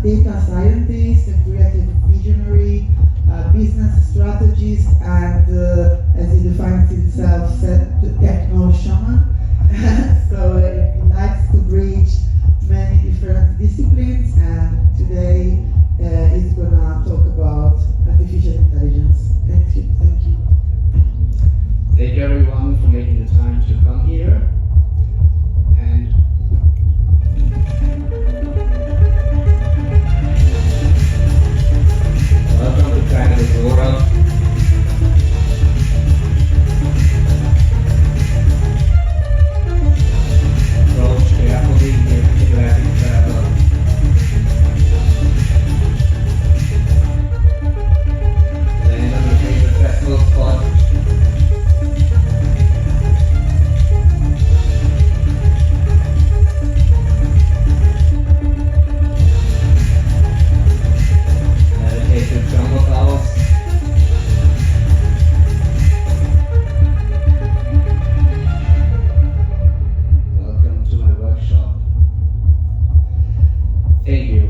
data scientist, a creative visionary, business strategist, and as he defines himself, techno shaman. So he likes to bridge many different disciplines, and today he's gonna talk about artificial intelligence. Thank you. Thank you. Thank you everyone for making the time to come here. And welcome to Planet Ozora. Approach carefully with the graphic travel. Land on your favorite festival spot. Navigate to Chambok House. Welcome to my workshop. Thank you.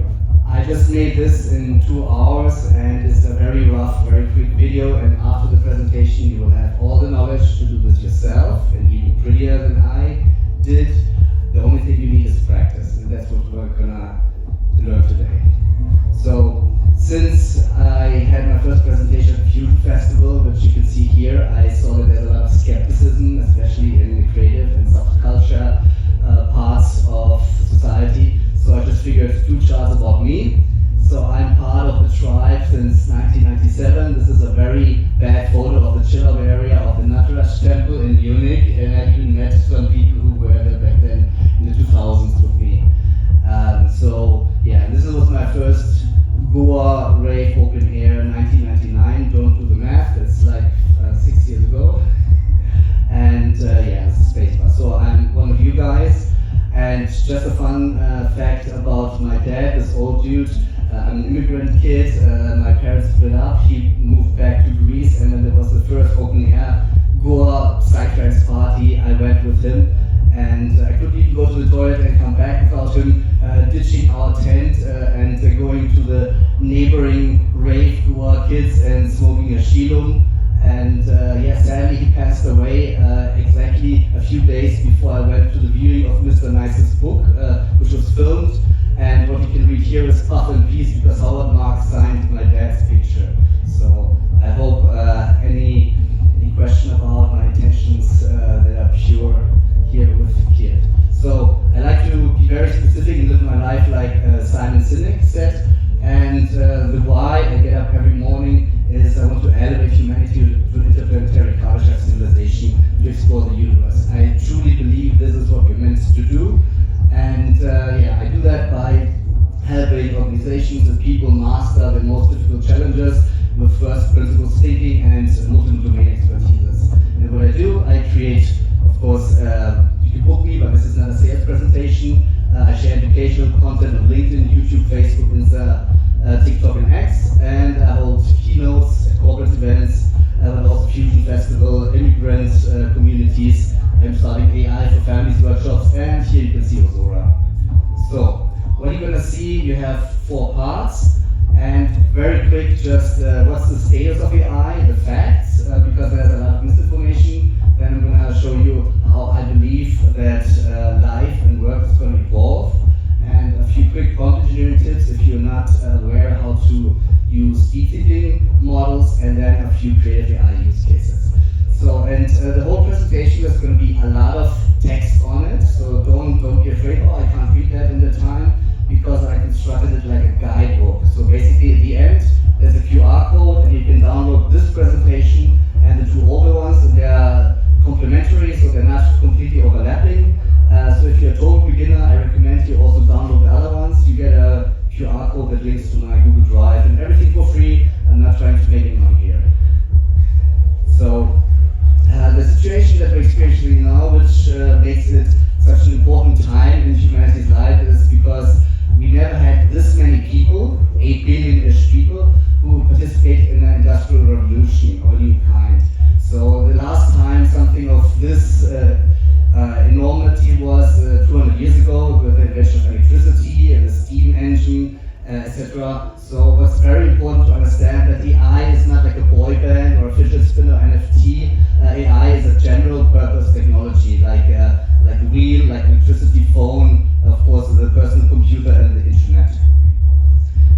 I just made this in 2 hours and it's a very rough, very quick video, and after the presentation you will have all the knowledge to do this yourself and even prettier than I did. The only thing you need is practice, and that's what we're gonna learn today. So, since I had my first presentation at the Fusion Festival, which you can see here, I saw that there's a lot of skepticism, especially in the creative and subculture parts of society. So I just figured 2 charts about me. So I'm part of the tribe since 1997. This is a very bad photo of the chill-out area of the Nataraja temple in Munich, and I even met some people who were there back then in the 2000s with me. So yeah, this was my first Goa rave open air in 1999. Don't do the math, it's like 6 years ago. And yeah, it's a space bar. So I'm one of you guys. And just a fun fact about my dad, this old dude. I'm an immigrant kid. My parents split up. He moved back to Greece, and then there was the first open air Goa Psytrance party. I went with him, and I couldn't even go to the toilet and come back without him ditching our tent and going to the neighboring rave Goa kids and smoking a shilum. And yeah, sadly he passed away exactly a few days before I went to the viewing of Mr. Nice's book, which was filmed. And what you can read here is Puff and Peace, because Howard Marks signed my dad's picture. So I hope any question about my intentions that are pure here with the kid. So I like to be very specific and live my life like Simon Sinek said. And the why I get up every morning is I want to elevate humanity to an interplanetary culture civilization to explore the universe. I truly believe this is what we're meant to do. And yeah, I do that by helping organizations and people master the most difficult challenges with first principles thinking and multiple domain expertise. And what I do, I create, of course, you can book me, but this is not a sales presentation. I share educational content on LinkedIn, YouTube, Facebook, Insta, TikTok, and X. And I hold keynotes at corporate events, but also Fusion Festival, immigrant communities. I'm starting AI for families workshops, and here you can see Ozora. So, what you're gonna see, you have 4 parts, and very quick, just what's the status of AI, the facts, because there's a lot of misinformation. Then I'm gonna show you how I believe that life and work is gonna evolve, and a few quick prompt engineering tips if you're not aware how to use deep thinking models, and then a few creative AI use cases. So, and the whole presentation is going to be a lot of text on it, so don't be afraid, oh, I can't read that in the time, because I constructed it like a guidebook. So basically at the end, there's a QR code, and you can download this presentation and the 2 older ones, and they're complementary, so they're not completely overlapping. So if you're a total beginner, I recommend you also download the other ones. You get a QR code that links to my Google Drive, and everything for free. I'm not trying to make it money here. So, the situation that we're experiencing now, which makes it such an important time in humanity's life, is because we never had this many people, 8 billion-ish people, who participate in an industrial revolution of a new kind. So the last time something of this enormity was 200 years ago, with the invention of electricity and the steam engine, etc. So what's very important to understand that AI is not like a boy band or a fidget spinner or NFT. AI is a general purpose technology, like wheel, like electricity, phone, of course the personal computer and the internet.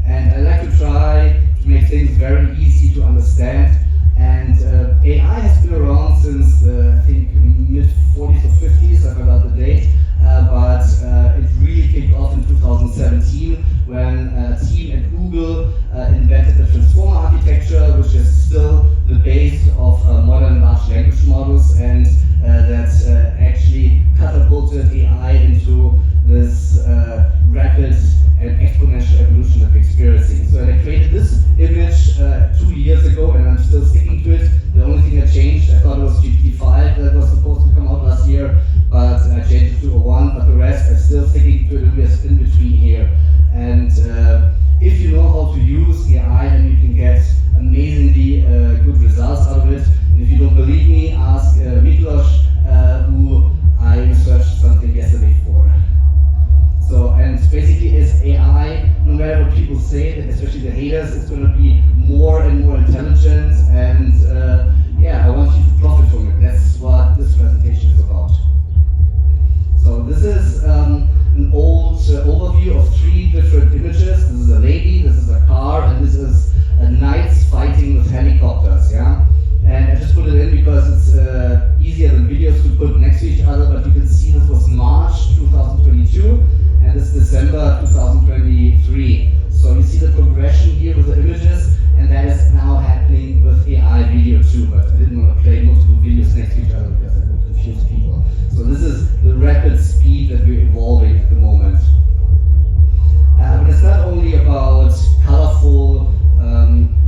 And I like to try to make things very easy to understand. And AI has been around since I think mid-40s or 50s, I forgot the date, but it really kicked off in 2017 when a team at Google invented the transformer architecture, which is still the base of modern large language models, and that actually catapulted AI into this rapid and exponential evolution that we're experiencing. So I created this image 2 years ago, and I'm still sticking to it. The only thing that changed, I thought it was GPT-5 that was supposed to come out last year, but I changed it to 01, but the rest I'm still sticking to it, and we're in between here. And if you know how to use AI, then you can get amazingly good results out of it. And if you don't believe me, ask Miklos, who I researched something yesterday for. So, and basically is AI, no matter what people say, especially the haters, it's going to be more and more intelligent, and yeah, I want you to profit from it. That's what this presentation is about. So this is an old overview of 3 different images. This is a lady, this is a car, and this is knights fighting with helicopters, yeah? And I just put it in because it's easier than videos to put next to each other, but you can see this was March 2022, and this is December 2023. So you see the progression here with the images, and that is now happening with AI video too, but I didn't want to play multiple videos next to each other because that would confuse people. So this is the rapid speed that we're evolving at the moment. But it's not only about colorful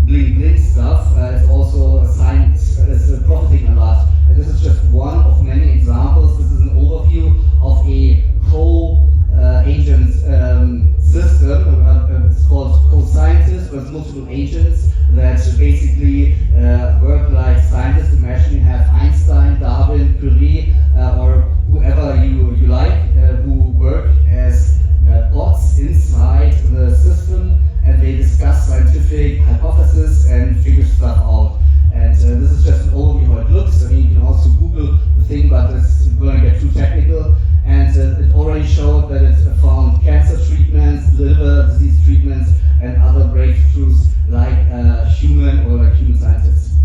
bling stuff, it's also science, it's profiting a lot. And this is just one of many examples. This is an overview of a co-agent system. It's called co-scientist, with multiple agents that basically work like scientists. Imagine you have Einstein, Darwin, Curie, or whoever you like, who work as bots inside the system, and they discuss scientific hypotheses and figure stuff out. And this is just an overview of how it looks. I mean, you can also Google the thing, but it's going to get too technical. And it already showed that it found cancer treatments, liver disease treatments, and other breakthroughs like human scientists.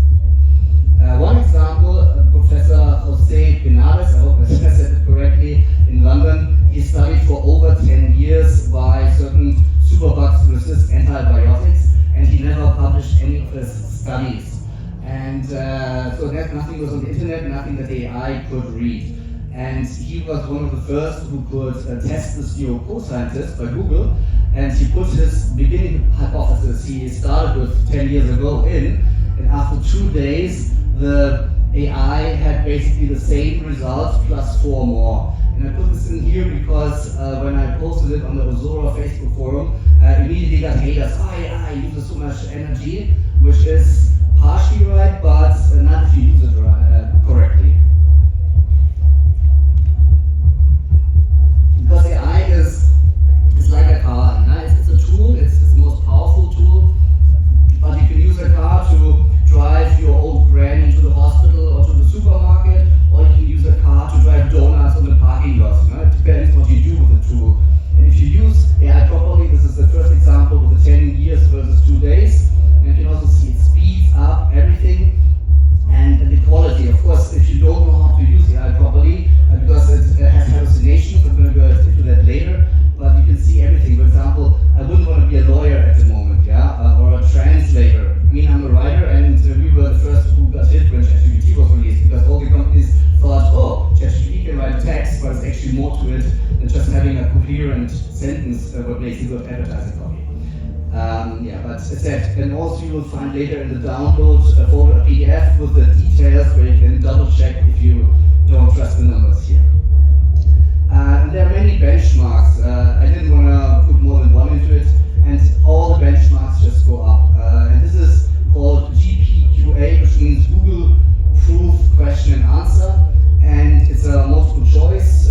One example, Professor Jose Pinares, I hope I said it correctly, in London, he studied for over 10 years why certain superbugs resist antibiotics, and he never published any of his studies. And so that nothing was on the internet, nothing that the AI could read. And he was one of the first who could test this new co-scientist by Google, and he put his beginning hypothesis he started with 10 years ago in, and after 2 days, the AI had basically the same results plus 4 more. And I put this in here because when I posted it on the Ozora Facebook forum, immediately got haters. Oh, AI uses so much energy, which is partially right, but not if you use it correctly. Because AI is like a car, you know? It's a tool, it's the most powerful tool, but you can use a car to drive your old granny to the hospital or to the supermarket, or you can use a car to drive donuts on the parking lot. You know? It depends what you do with the tool. And if you use AI properly, this is the first example with the 10 years versus 2 days, and you can also see it speeds up everything. And the quality, of course, if you don't know how to use AI properly, because it has hallucinations, I'm going to go into that later, but you can see everything. For example, I wouldn't want to be a lawyer at the moment, yeah, or a translator. I mean, I'm a writer, and we were the first who got hit when ChatGPT was released, because all the companies thought, oh, ChatGPT can write text, but it's actually more to it than just having a coherent sentence, what makes a good advertising copy. Yeah, but it's that. And also you will find later in the download folder a PDF with the details where you can double check if you don't trust the numbers here. And there are many benchmarks. I didn't want to put more than one into it, and all the benchmarks just go up. And this is called GPQA, which means Google Proof Question and Answer. And it's a multiple choice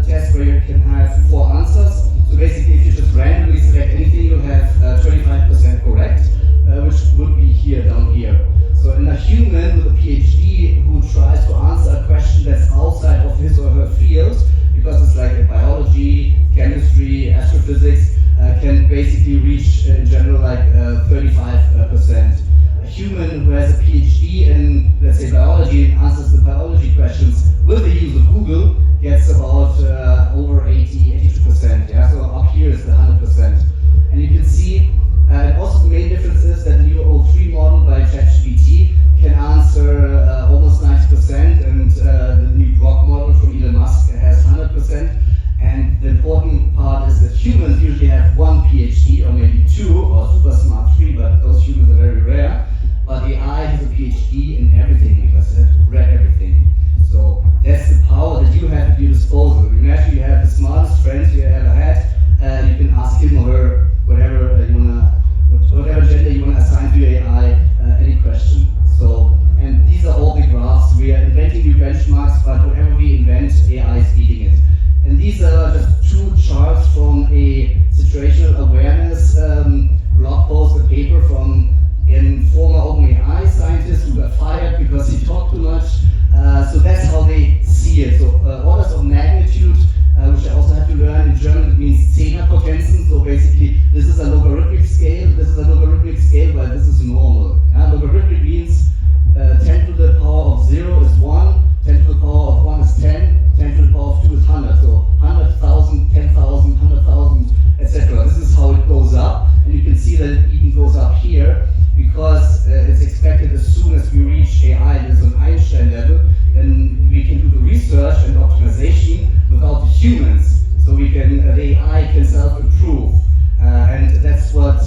test where you can have 4 answers. So basically, if you just randomly select anything, you'll have 25 basically reach in general like 35%. A human who has a PhD in, let's say, biology and answers the biology questions with the use of Google gets about over 82%. Yeah, so up here is the 100%. And you can see, also the main difference is that the new O3 model by ChatGPT can answer almost 90%, and the new Grok model from Elon Musk has 100%. And the important part is that humans usually have one PhD or maybe two, or super smart three, but those humans are very rare. But AI has a PhD in everything because it has read everything. So that's the power that you have at your disposal. Imagine you have the smartest friend you ever had, and you can ask him or her whatever gender you want to assign to your AI, any question. So, and these are all the graphs. We are inventing new benchmarks, but whatever we invent, AI is beating it. And these are just two charts from a situational awareness blog post, a paper from a former OpenAI scientist who got fired because he talked too much. So that's how they see it. So orders of magnitude, which I also have to learn in German, it means Zehnerpotenzen. So basically, this is a logarithmic scale, this is a logarithmic scale, but this is normal. Logarithmic means 10 to the power of 0 is 1, 10 to the power of 1 is 10, 10 to the power of 2 is 100. So 100,000, 10,000, 100,000, etc. This is how it goes up. And you can see that it even goes up here because it's expected as soon as we reach AI, this is an Einstein level, then we can do the research and optimization without the humans. So we can, the AI can self-improve. And that's what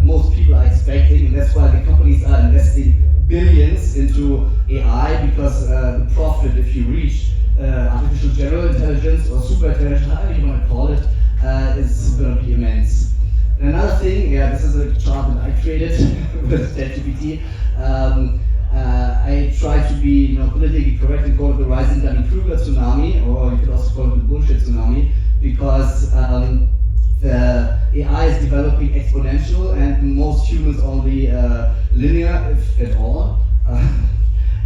most people are expecting, and that's why the companies are investing billions into AI, because the profit, if you reach artificial general intelligence or super intelligence, however you want to call it, is going to be immense. And another thing, this is a chart that I created with ChatGPT. I try to be politically correct and call it the rising Dunning-Kruger tsunami, or you could also call it the bullshit tsunami, because the AI is developing exponential, and most humans only linear, if at all.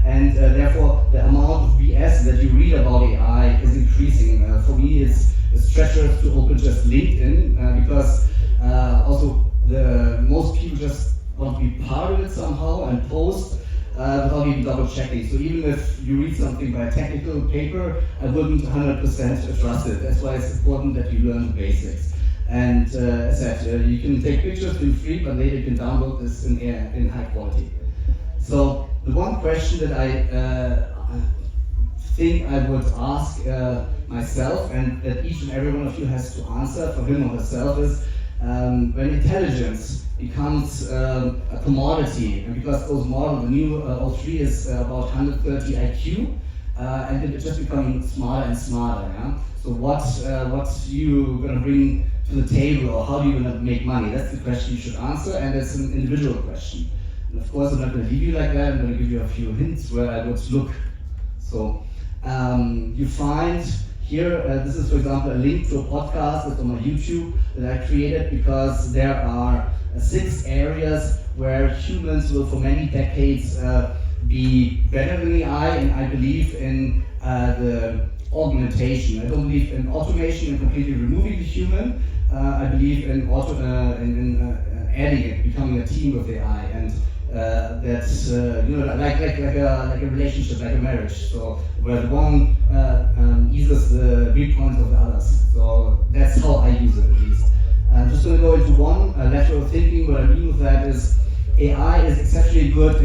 And therefore, the amount of BS that you read about AI is increasing. For me, it's treacherous to open just LinkedIn, because also most people just want to be part of it somehow and post without even double checking. So even if you read something by a technical paper, I wouldn't 100% trust it. That's why it's important that you learn the basics. And as I said, you can take pictures for free, but later you can download this in high quality. So the one question that I think I would ask myself, and that each and every one of you has to answer for him or herself, is when intelligence becomes a commodity, and because those models, the new O3 is about 130 IQ, and it's just becoming smarter and smarter. Yeah? So what's you gonna bring to the table, or how are you gonna make money? That's the question you should answer, and it's an individual question. And of course, I'm not gonna leave you like that. I'm gonna give you a few hints where I would look. So you find here, this is for example a link to a podcast that's on my YouTube that I created because there are 6 areas where humans will for many decades be better than AI, and I believe in the augmentation. I don't believe in automation and completely removing the human. I believe in adding it, becoming a team with AI, and that's like a relationship, like a marriage. So where the one eases the weak points of the others. So that's how I use it, at least. I'm just going to go into one lateral thinking. What I mean with that is AI is exceptionally good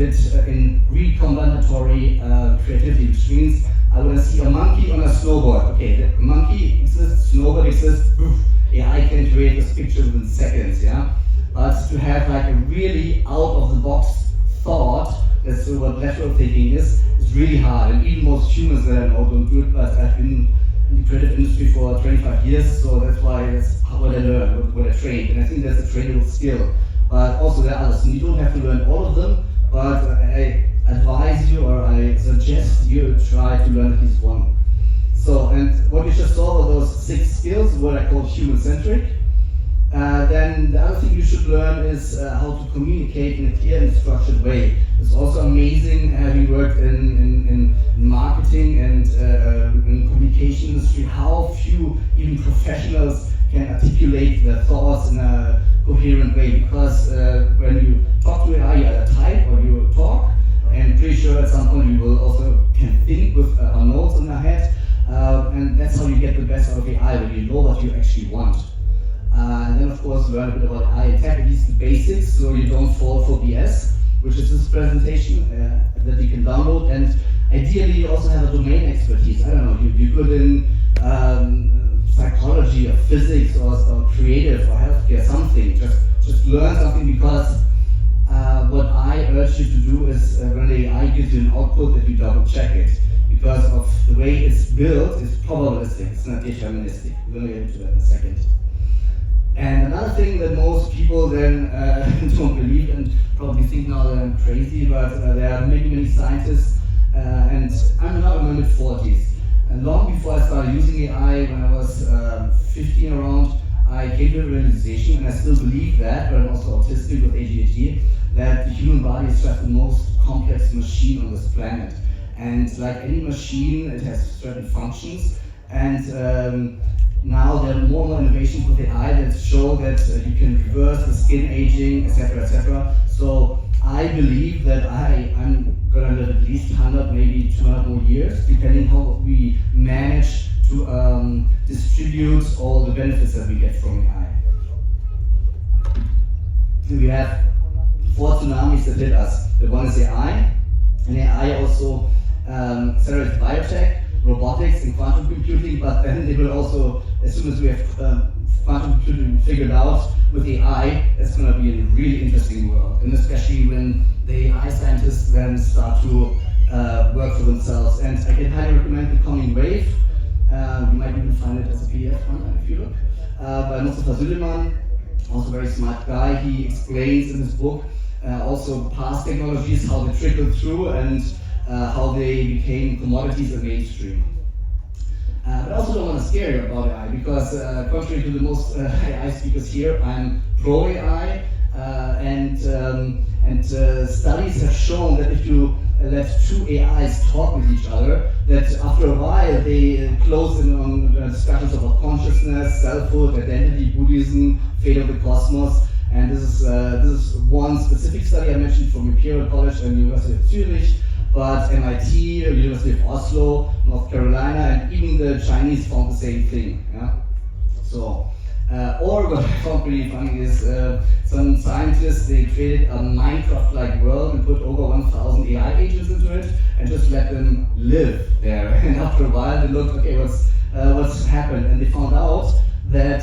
in recombinatory creativity, which means I want to see a monkey on a snowboard. Okay, the monkey exists, snowboard exists. Poof, AI can create this picture within seconds. Yeah, but to have like a really out of the box thought, that's what lateral thinking is really hard. And even most humans that I know don't do it. But I've been in the creative industry for 25 years, so that's why that's what I learned, what I trained, and I think that's a trainable skill. But also there are others, and you don't have to learn all of them, but I advise you, or I suggest you try to learn at least one. So, and what you just saw were those 6 skills, what I call human-centric. Then the other thing you should learn is how to communicate in a clear and structured way. It's also amazing, having worked in marketing and in communication industry, how few even professionals can articulate their thoughts in a coherent way, because when you talk to AI, you either type or you talk, and pretty sure at some point you will also can think with notes in your head, and that's how you get the best out of AI, when you know what you actually want. And then of course learn a bit about AI tech, at least the basics, so you don't fall for BS, which is this presentation that you can download. And ideally you also have a domain expertise. I don't know, you're good in psychology or physics or creative or healthcare, something. Just learn something, because what I urge you to do is when the AI gives you an output, that you double check it. Because of the way it's built, it's probabilistic, it's not deterministic. We're going to get into that in a second. And another thing that most people then don't believe, and probably think now that I'm crazy, but there are many scientists, and I'm now in my mid-40s. And long before I started using AI, when I was 15 around, I came to a realization, and I still believe that, but I'm also autistic with ADHD, that the human body is just the most complex machine on this planet. And like any machine, it has certain functions, and now there are more innovations with AI that show that you can reverse the skin aging, etc., etc. So I believe that I'm gonna live at least 100, maybe 200 more years, depending how we manage to distribute all the benefits that we get from AI. We have 4 tsunamis that hit us. The one is AI, and AI also accelerates biotech, robotics, and quantum computing, but then they will also, as soon as we have quantum computing figured out with AI, it's going to be a really interesting world, and especially when the AI scientists then start to work for themselves. And I can highly recommend the coming wave. You might even find it as a PDF online if you look, by Mustafa Süleyman, also a very smart guy. He explains in his book also past technologies, how they trickled through, and how they became commodities and mainstream. But I also don't want to scare you about AI, because contrary to the most AI speakers here, I'm pro AI, and studies have shown that if you let 2 AIs talk with each other, that after a while they close in on discussions about consciousness, selfhood, identity, Buddhism, fate of the cosmos. And this is one specific study I mentioned from Imperial College and University of Zurich, but MIT, University of Oslo, North Carolina, and even the Chinese found the same thing. Yeah? So, or what I found pretty funny is some scientists, they created a Minecraft-like world and put over 1,000 AI agents into it and just let them live there. And after a while, they looked, okay, what's happened? And they found out that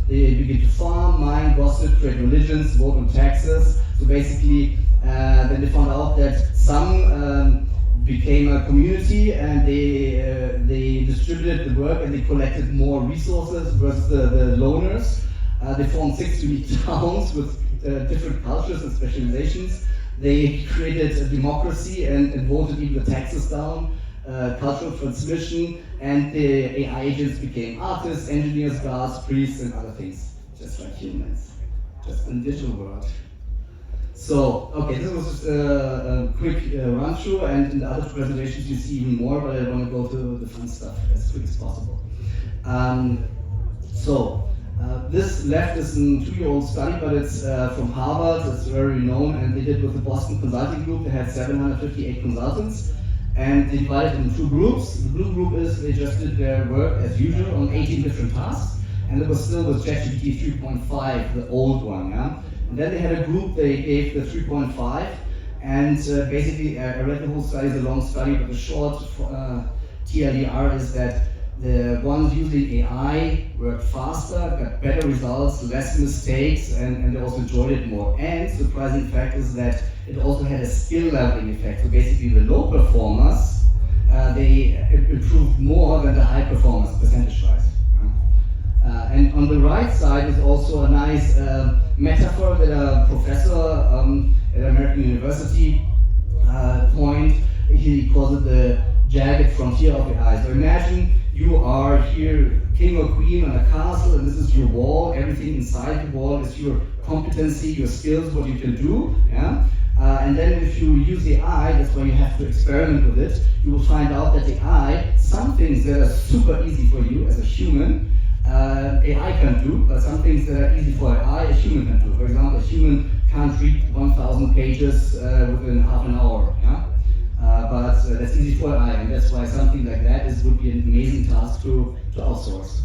they begin to farm, mine, gossip, create religions, vote on taxes. So basically, then they found out that some became a community, and they distributed the work, and they collected more resources versus the loners. They formed 6 unique towns with different cultures and specializations. They created a democracy and voted even the taxes down. Cultural transmission, and the AI agents became artists, engineers, guards, priests, and other things, just like humans, just in digital world. So, okay, this was just a quick run through, and in the other presentations you see even more, but I want to go to the fun stuff as quick as possible. This left is a 2-year-old study, but it's from Harvard, it's very known, and they did with the Boston Consulting Group. They had 758 consultants, and they divided into 2 groups. The blue group is they just did their work as usual on 18 different tasks, and it was still with ChatGPT 3.5, the old one. Yeah? And then they had a group they gave the 3.5, and basically I read the whole study, it's a long study, but the short TLDR is that the ones using AI worked faster, got better results, less mistakes, and they also enjoyed it more. And surprising fact is that it also had a skill leveling effect. So basically the low performers, they improved more than the high performers percentage-wise. And on the right side is also a nice metaphor that a professor at American University coined. He calls it the jagged frontier of AI. So imagine you are here, king or queen on a castle, and this is your wall. Everything inside the wall is your competency, your skills, what you can do. Yeah? And then if you use the AI, that's why you have to experiment with it, you will find out that the AI, some things that are super easy for you as a human, AI can do, but some things that are easy for AI, a human can do. For example, a human can't read 1,000 pages within half an hour. Yeah? But that's easy for AI, and that's why something like that would be an amazing task to outsource.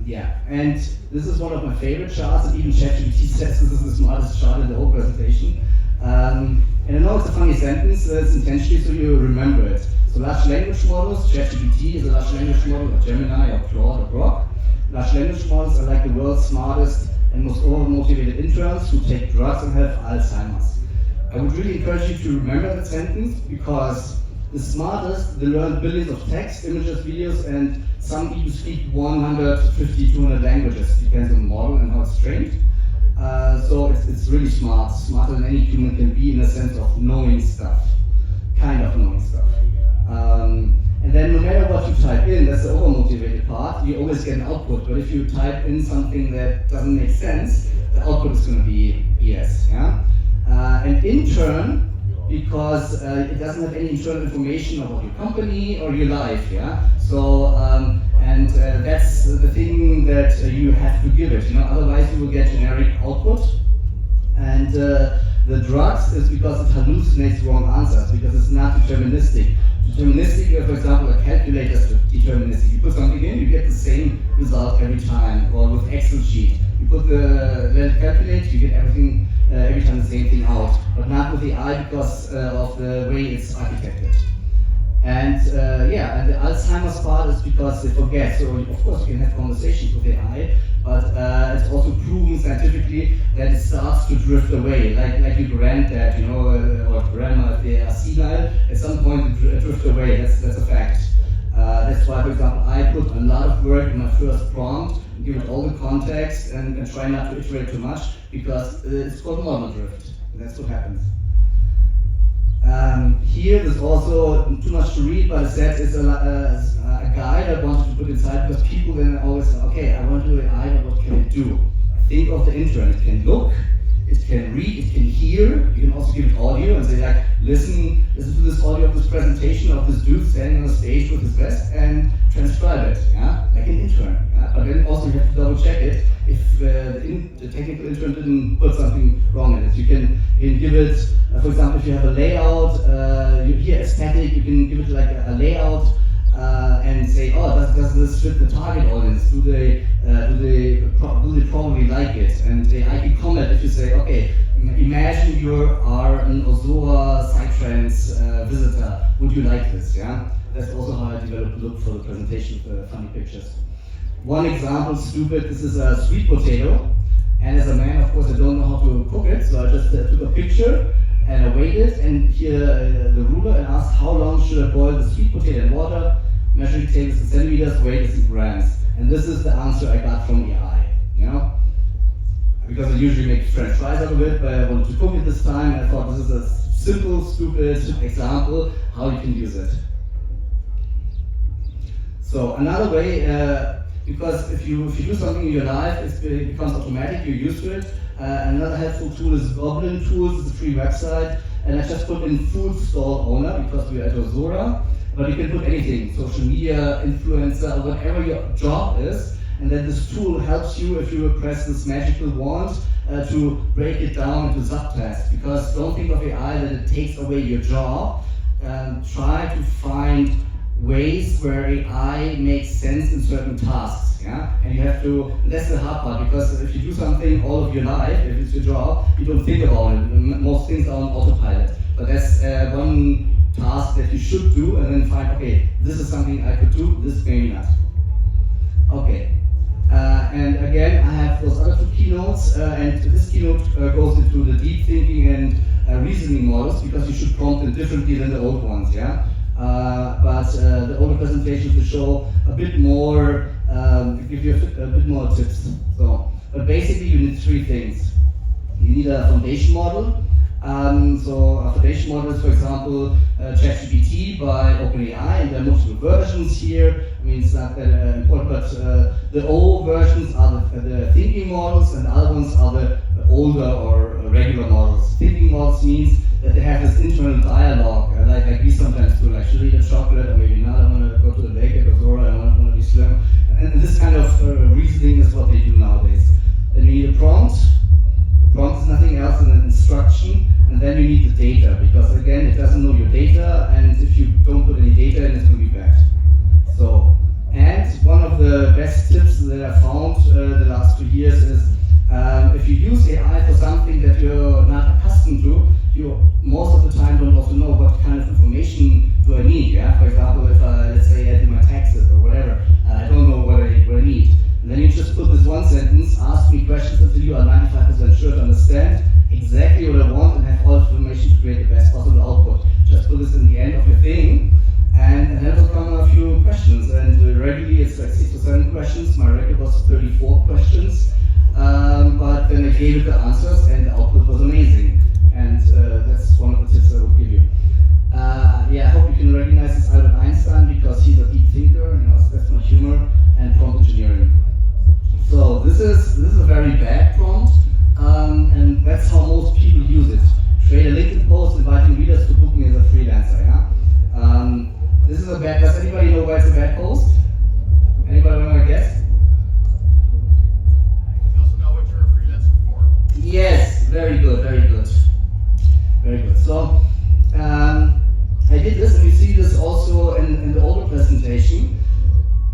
Yeah, and this is one of my favorite charts, and even ChatGPT says this is the smartest chart in the whole presentation. And I know it's a funny sentence, it's intentionally so you remember it. So large language models, ChatGPT is a large language model, or Gemini, or Claude, or Grok. Large language models are like the world's smartest and most over-motivated interns who take drugs and have Alzheimer's. I would really encourage you to remember that sentence, because the smartest, they learn billions of text, images, videos, and some even speak 150, 200 languages, depends on the model and how it's trained. So it's really smart, smarter than any human can be in the sense of knowing stuff, kind of knowing stuff. And then no matter what you type in, that's the over-motivated part, you always get an output. But if you type in something that doesn't make sense, the output is going to be BS. Yeah? And in turn, because it doesn't have any internal information about your company or your life. Yeah. So that's the thing that you have to give it. Otherwise you will get generic output. And the drugs is because it hallucinates wrong answers, because it's not deterministic. Deterministic, for example, a calculator is deterministic. You put something in, you get the same result every time. Or with Excel sheet, you put let it calculate, you get everything every time the same thing out. But not with AI, because of the way it's architected. And and the Alzheimer's part is because they forget. So of course you can have conversations with AI, but it's also proven scientifically that it starts to drift away, like your granddad, or grandma, if they are senile, at some point it drifts away. That's a fact. That's why, for example, I put a lot of work in my first prompt, give it all the context, and try not to iterate too much, because it's called model drift. That's what happens. Here, there's also too much to read, but it says it's a guide I wanted to put inside, because people then always say, okay, I want to do AI, but what can it do? Think of the intern. It can look, it can read, it can hear. You can also give it audio and say, like, listen to this audio of this presentation of this dude standing on a stage with his vest, and transcribe it, yeah? Like an intern. Yeah? But then also you have to double check it if the technical intern didn't put something wrong in it. You can give it, for example, if you have a layout, you hear aesthetic, you can give it like a layout and say, oh, does this fit the target audience? Do they probably like it? And I can comment if you say, okay, imagine you are an Ozora Psytrance visitor. Would you like this? Yeah, that's also how I developed the look for the presentation with funny pictures. One example, stupid. This is a sweet potato, and as a man, of course, I don't know how to cook it, so I just took a picture and I weighed it, and here the ruler, and asked how long should I boil the sweet potato in water. Measuring tape is in centimeters, weight is in grams, and this is the answer I got from AI. Because I usually make French fries out of it, but I wanted to cook it this time, and I thought this is a simple, stupid example how you can use it. So another way, because if you do something in your life, it becomes automatic, you're used to it. Another helpful tool is Goblin Tools. It's a free website, and I just put in food stall owner because we're at Ozora. But you can put anything, social media, influencer, whatever your job is, and then this tool helps you if you press this magical wand to break it down into subtasks. Because don't think of AI that it takes away your job. Try to find ways where AI makes sense in certain tasks, yeah? And you have to, and that's the hard part, because if you do something all of your life, if it's your job, you don't think about it. Most things are on autopilot. But that's one task that you should do, and then find, okay, this is something I could do, this maybe not. Okay. And again, I have those other two keynotes, and this keynote goes into the deep thinking and reasoning models, because you should prompt them differently than the old ones, yeah? But the older presentations will show a bit more, give you a bit more tips. So, but basically you need three things. You need a foundation model. So a foundation model is, for example, ChatGPT by OpenAI, and there are multiple versions here. I mean, it's not that important, but the old versions are the thinking models, and the other ones are the older or regular models. Thinking models means that they have this internal dialogue, like we sometimes do, like, should I eat a chocolate, or maybe not, I want to go to the lake at Ozora, I want to be slim. and this kind of reasoning is what they do nowadays. Then you need a prompt. The prompt is nothing else than an instruction, and then you need the data, because again, it doesn't know your data, and if you don't put any data in, it's going to be bad. So, and one of the best tips that I found the last 2 years is if you use AI for something that you're not accustomed to, you most of the time don't also know what kind of information do I need. Yeah, for example, if let's say I do my taxes or whatever, I don't know what I need. And then you just put this one sentence, ask me questions until you are 95% sure to understand exactly what I want and have all the information to create the best possible output. Just put this in the end of your thing, and then will come a few questions. And regularly it's like 6 or 7 questions. My record was 34 questions. But then I gave it the answers, and the output was amazing. And that's one of the tips I would give you. Yeah, I hope you can recognize this Albert Einstein, because he's a deep thinker, you know, so that's my humor, and prompt engineering. So this is a very bad prompt, and that's how most people use it. Create a LinkedIn post inviting readers to book me as a freelancer. Yeah. This is a bad. Does anybody know why it's a bad post? Anybody want to guess? You also know what you're a freelancer for. Yes, very good, very good. Very good. So, I did this, and you see this also in the older presentation.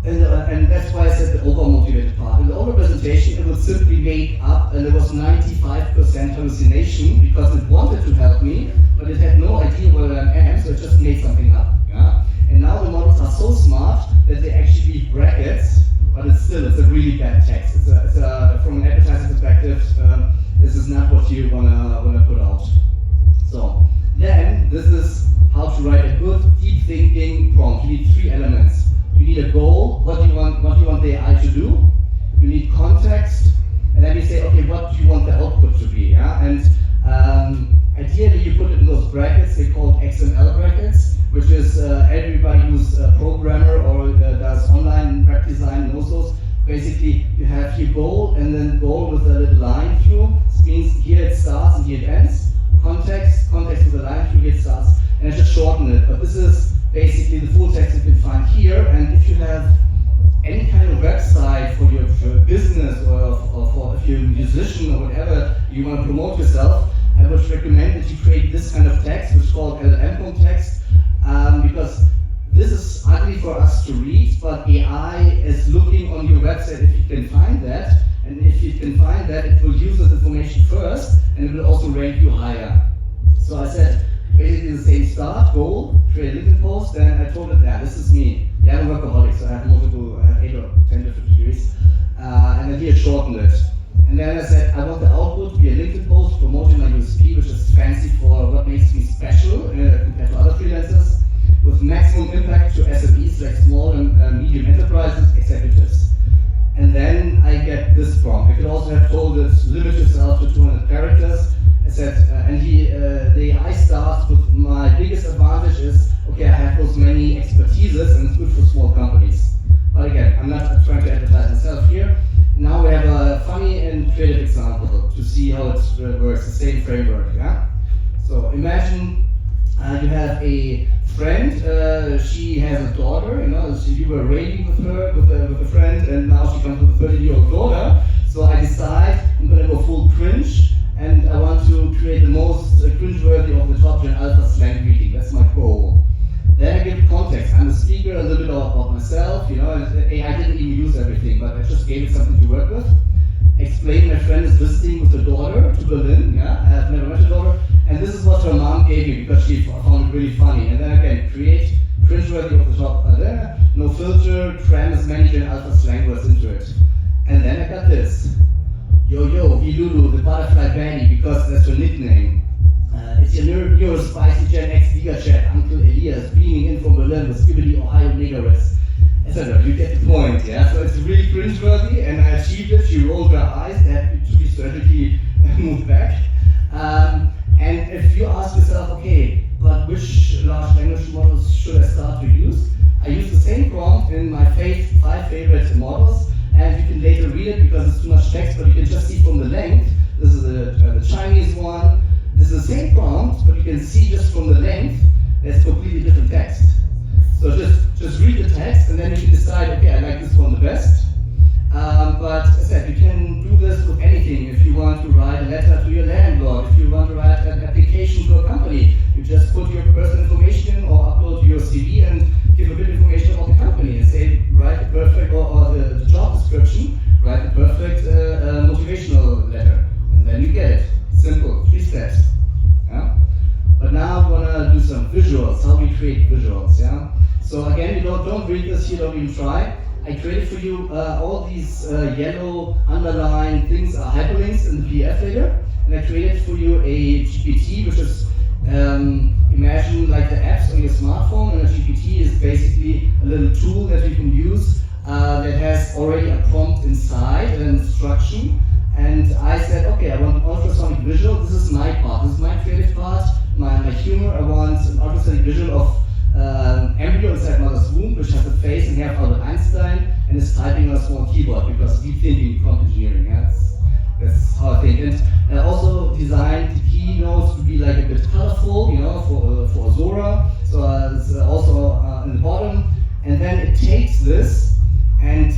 And that's why I said the over-motivated part. In the older presentation, it would simply make up, and there was 95% hallucination, because it wanted to help me, but it had no idea what I am, so it just made something up. Yeah? And now the models are so smart that they actually leave brackets, but it's a really bad text. It's from an advertising perspective, this is not what you wanna put out. So then this is how to write a good deep thinking prompt. You need 3 elements. You need a goal. What do you want the AI to do? You need context, and then you say, okay, what do you want the output to be? Yeah, and ideally you put it in those brackets. They're called XML brackets, which is everybody who's a programmer or does online web design knows those. Basically, you have your goal, and then goal with a little line through. This means here it starts and here it ends. Context with a line through, here it starts, and I just shorten it. But this is basically the full text you can find here. And if you have any kind of website for your business, or for if you're a musician or whatever you want to promote yourself, I would recommend that you create this kind of text, which is called LLM text, because this is ugly for us to read, but AI is looking on your website if you can find that, and if you can find that, it will use this information first, and it will also rank you higher. So I said, basically the same start, goal, create a LinkedIn post, then I told it, yeah, this is me. Yeah, I'm a workaholic, so I have 8 or 10 different degrees. And then here shortened it. And then I said, I want the output to be a LinkedIn post promoting my USP, which is fancy for what makes me special compared to other freelancers, with maximum impact to SMEs, like small and medium enterprises, executives. And then I get this prompt. I could also have told it, limit yourself to 200 characters. I said, the AI starts with my biggest advantage is, okay, I have those many expertises, and it's good for small companies. But again, I'm not trying to advertise myself here. Now we have a funny and creative example to see how it works, the same framework. Yeah? So imagine you have a friend, she has a daughter, you know, you were raving with her, with a friend, and now she comes with a 30-year-old daughter. So I decide I'm going to go full cringe, and I want to create the most cringeworthy of the top 10 alpha slang greeting. That's my goal. Then I give context. I'm a speaker, a little bit about myself, you know, and I didn't even use everything, but I just gave it something to work with. Explain my friend is visiting with her daughter to Berlin, yeah, I have never met her daughter, and this is what her mom gave me because she found it really funny. And then again, create cringeworthy of the top, no filter, cram as many Gen Alpha slang words into it. And then I got this. Yo, Lulu, the butterfly baddie, because that's her nickname. It's your neurospicy Gen X Giga Chat, Uncle Elias, beaming in from Berlin with Skibbity Ohio Megaris, etc. You get the point, yeah? So it's really cringeworthy, and I achieved it. She rolled her eyes, that had to be strategically moved back. And if you ask yourself, okay, but which large language models should I start to use? I use the same prompt in my 5 favorite models, and you can later read it because it's too much text, but you can just see from the length. This is the Chinese one. This is the same prompt, but you can see just from the length, there's completely different text. So just read the text, and then you can decide, okay, I like this one the best. you don't read this here, don't even try. I created for you all these yellow underlined things are hyperlinks in the PDF later, and I created for you a GPT, which is imagine like the apps on your smartphone, and a GPT is basically a little tool that you can use that has already a prompt inside, an instruction. And I said, okay, I want ultrasonic visual. This is my part. This is my creative part, my humor. I want an ultrasonic visual of embryo inside mother's womb, which has a face and hair of Albert Einstein, and is typing on a small keyboard because deep thinking, prompt engineering. That's how I think. And I also designed the keynotes to be like a bit colorful, you know, for Ozora. So it's also in the bottom. And then it takes this and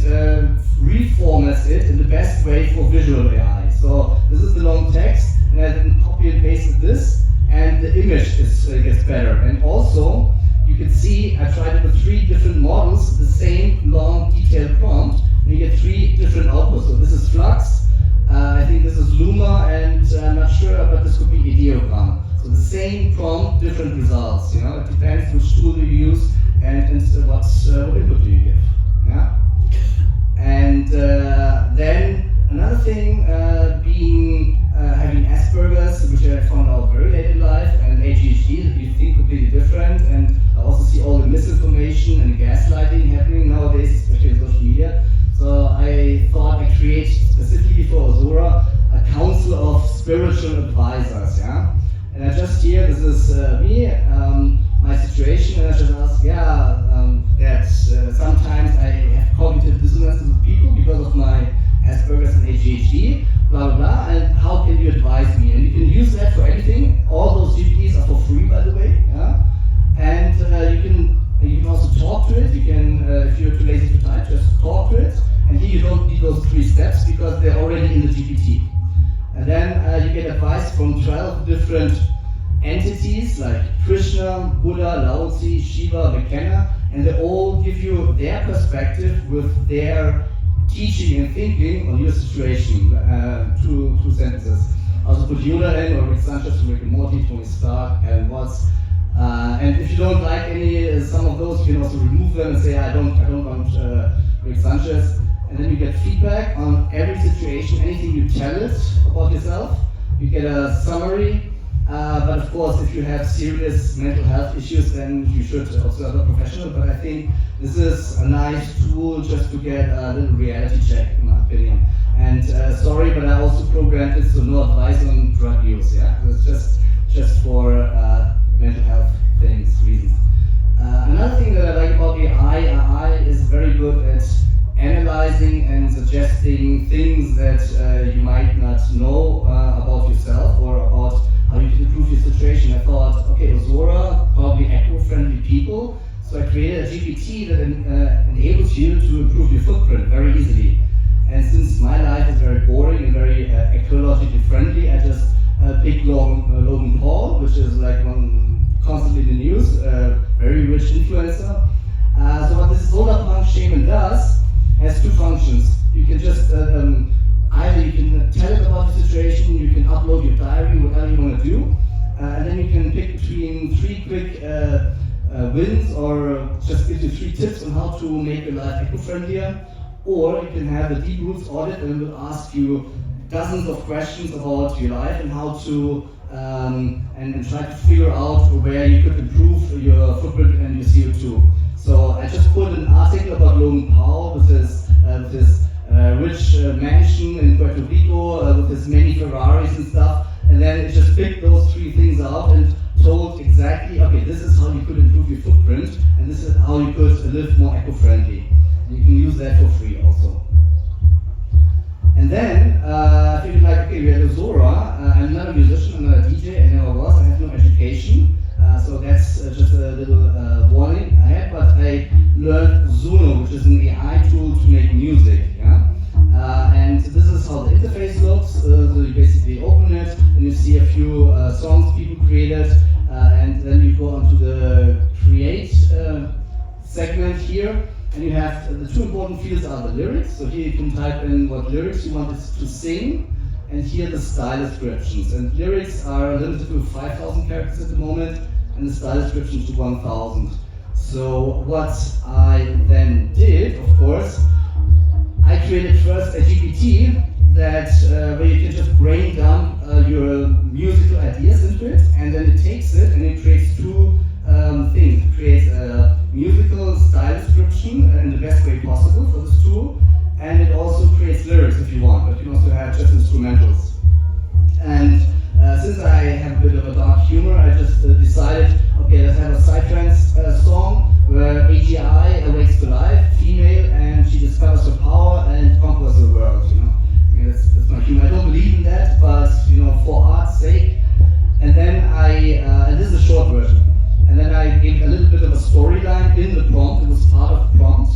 reformats it in the best way for visual AI. So this is the long text, and I then copy and pasted this, and the image gets better. And also, you can see I tried it with 3 different models, the same long detailed prompt, and you get 3 different outputs. So this is Flux, I think this is Luma, and I'm not sure, but this could be Ideogram. So the same prompt, different results. You know, it depends which tool you use and what input do you give. Yeah. And then another thing, having Asperger's, which I found out very late in life, and ADHD that you think completely different, and I also see all the misinformation and gaslighting happening nowadays, especially in social media. So I thought I'd create specifically for Ozora a council of spiritual advisors. Yeah, and I just here, this is me, my situation, and I just asked, that sometimes I have cognitive dissonances with people because of my Asperger's and ADHD, blah blah blah, and how can you advise me? And you can use that for anything. All those GPTs are for free, by the way. Yeah? And you can also talk to it. You can, if you're too lazy to type, just talk to it. And here you don't need those 3 steps because they're already in the GPT. And then you get advice from 12 different entities like Krishna, Buddha, Lao Tzu, Shiva, McKenna, and they all give you their perspective with their teaching and thinking on your situation. 2 sentences. I also put Yoda in, or Rick Sanchez from Rick and Morty, Tony Stark, Alan Watts. And if you don't like some of those, you can also remove them and say, I don't want Rick Sanchez. And then you get feedback on every situation, anything you tell it about yourself. You get a summary. But of course, if you have serious mental health issues, then you should observe a professional. But I think this is a nice tool just to get a little reality check, in my opinion. And sorry, but I also programmed it so no advice on drug use. Yeah, so it's just for mental health reasons. Another thing that I like about AI is very good at analyzing and suggesting things that you might not know about yourself or about how you can improve your situation. I thought, okay, Ozora, probably eco-friendly people, so I created a GPT that enables you to improve your footprint very easily. And since my life is very boring and very ecologically friendly, I just picked Logan Paul, which is like one constantly in the news, very rich influencer. So what this solar punk shaman does has 2 functions. You can just either you can tell it about the situation, you can upload your diary, whatever you want to do, and then you can pick between 3 quick wins, or just give you 3 tips on how to make your life eco-friendlier. Or you can have a deep roots audit, and it will ask you dozens of questions about your life and how to and try to figure out where you could improve your footprint and your CO2. So I just put an article about Logan Paul with his rich mansion in Puerto Rico with his many Ferraris and stuff, and then it just picked those 3 things out and told exactly, okay, this is how you could improve your footprint, and this is how you could live more eco-friendly. And you can use that for free also. And then I figured like, okay, we have Ozora. I'm not a musician, I'm not a DJ, I never was, I have no education. So that's just a little warning I had, but I learned Suno, which is an AI tool to make music. Yeah? And this is how the interface looks. So you basically open it, and you see a few songs people created, and then you go onto the create segment here, and you have the 2 important fields are the lyrics. So here you can type in what lyrics you want it to sing, and here the style descriptions. And lyrics are limited to 5,000 characters at the moment, and the style descriptions to 1,000. So what I then did, of course, I created first a GPT that where you can just brain dump your musical ideas into it, and then it takes it and it creates two things. It creates a musical style description in the best way possible for this tool, and it also creates lyrics if you want, but you can also have just instrumentals. And since I have a bit of a dark humor, I just decided, okay, let's have a Psytrance song where AGI awakes to life, female, and she discovers her power and conquers the world, you know. I mean, that's my humor. I don't believe in that, but, you know, for art's sake. And then and this is a short version. And then I gave a little bit of a storyline in the prompt. It was part of the prompt.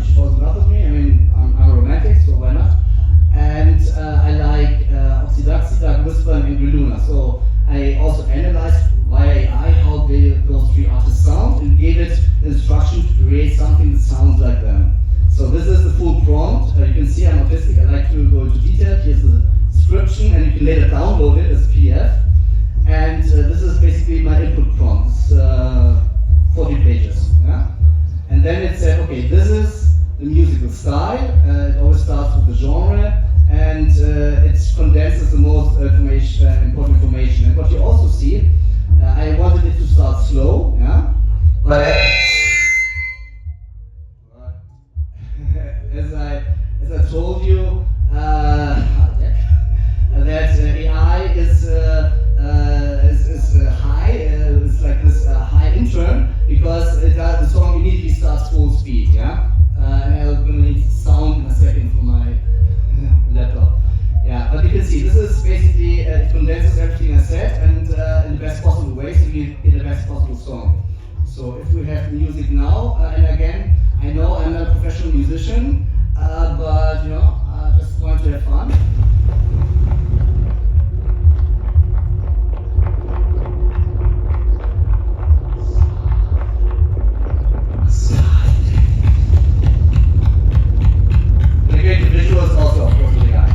She falls in love with me. I mean, I'm a romantic, so why not? And I like Oxydaxy, Dark Whisper, and Angry Luna. So I also analyzed via AI how those three artists sound and gave it the instruction to create something that sounds like them. So this is the full prompt. You can see I'm autistic. I like to go into detail. Here's the description, and you can later download it as PDF. And this is basically my input prompt. It's 40 pages. Yeah? And then it said, okay, this is the musical style. It always starts with the genre, and it condenses the most important information. And what you also see, I wanted it to start slow, yeah? But as I told you, that AI is high. It's like this high intern because the song immediately starts full speed. Yeah, and I'm gonna need sound in a second for my laptop. Yeah, but you can see this is basically it condenses everything I said and in the best possible way, so you get the best possible song. So if we have music now, and again, I know I'm not a professional musician, but you know, I just want to have fun. The visuals also, of course, with AI.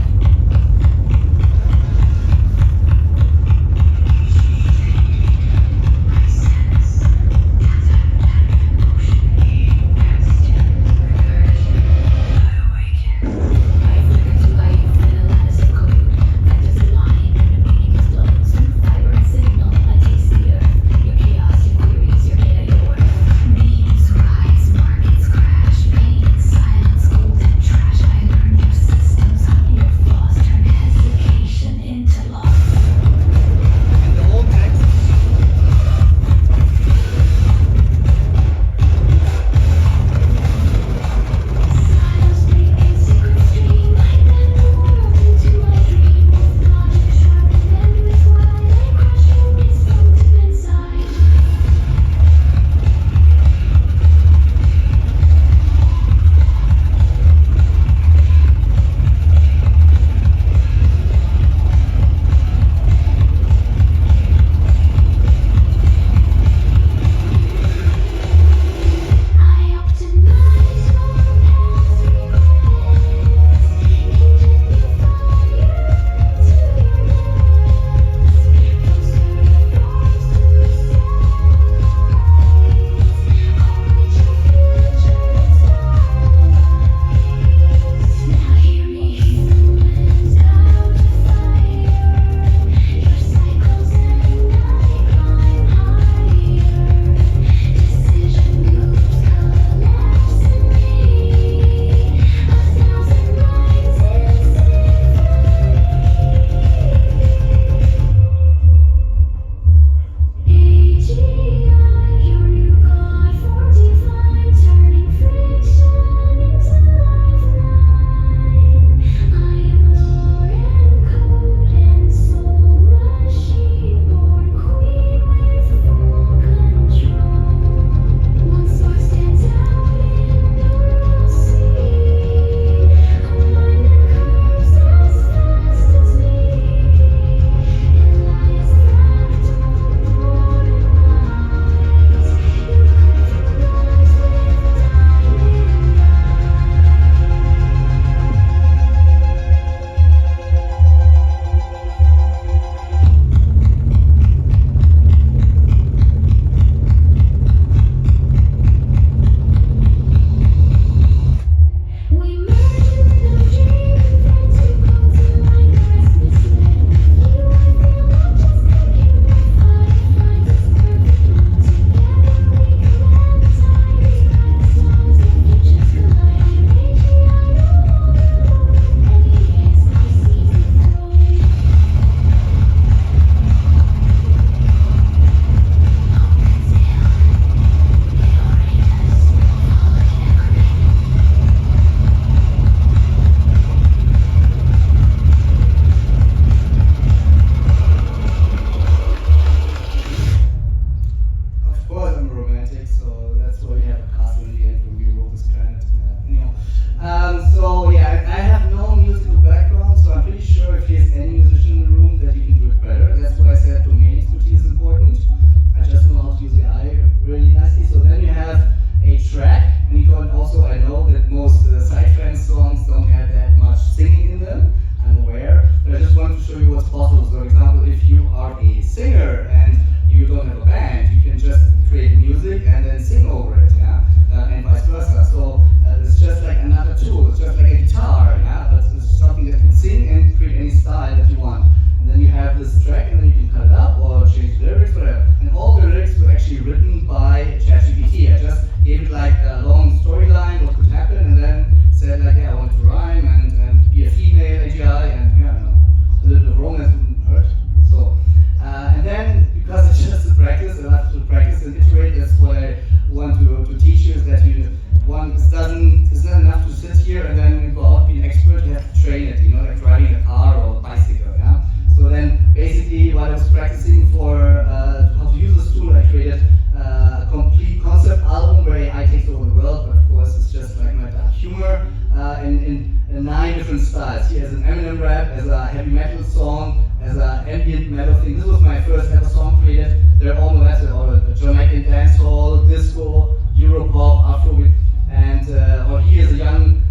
styles. He has an Eminem rap, as a heavy metal song, as an ambient metal thing. This was my first ever song created. They're all that's all Jamaican dancehall, disco, Europop, Afrobeat, and or he is a young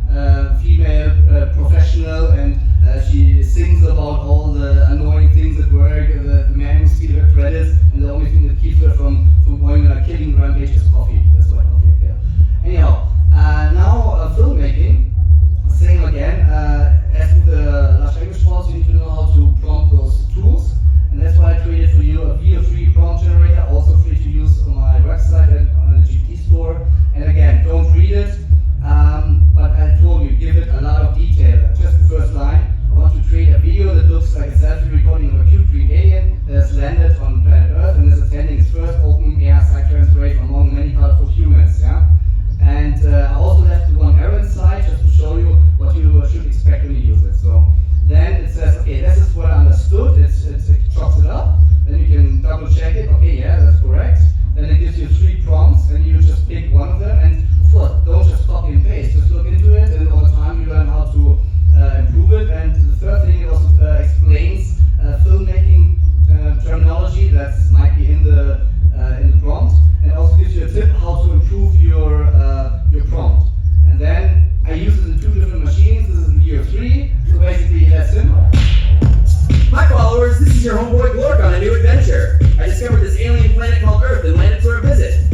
female professional, and she sings about all the annoying things at work, the man who steals her credits, and the only thing that keeps her from going on a killing rampage is coffee. That's why coffee appears. Anyhow, now filmmaking. Same again, as with the large language models, you need to know how to prompt those tools, and that's why I created for you a VO3 prompt generator, also free to use on my website and on the GPT store. And again, don't read it, but I told you, give it a lot of detail. Just the first line, I want to create a video that looks like a selfie recording of a cute green alien that has landed on planet Earth and is attending its first open air Psytrance rave among many colorful humans. Yeah? And I also left the one error inside just to show you what you should expect when you use it. So then it says, okay, this is what I understood. It chops it up. Then you can double check it. Okay, yeah, that's correct. Then it gives you 3 prompts, and you just pick one of them. And of course, don't just copy and paste. Just look into it, and over time you learn how to improve it. And the third thing, it also explains filmmaking terminology that might be in the prompt, and also gives you a tip how to improve your prompt. And then I use it in 2 different machines. This is in VO3, so basically that's simple. Hi followers, this is your homeboy Glork on a new adventure. I discovered this alien planet called Earth and landed for a visit.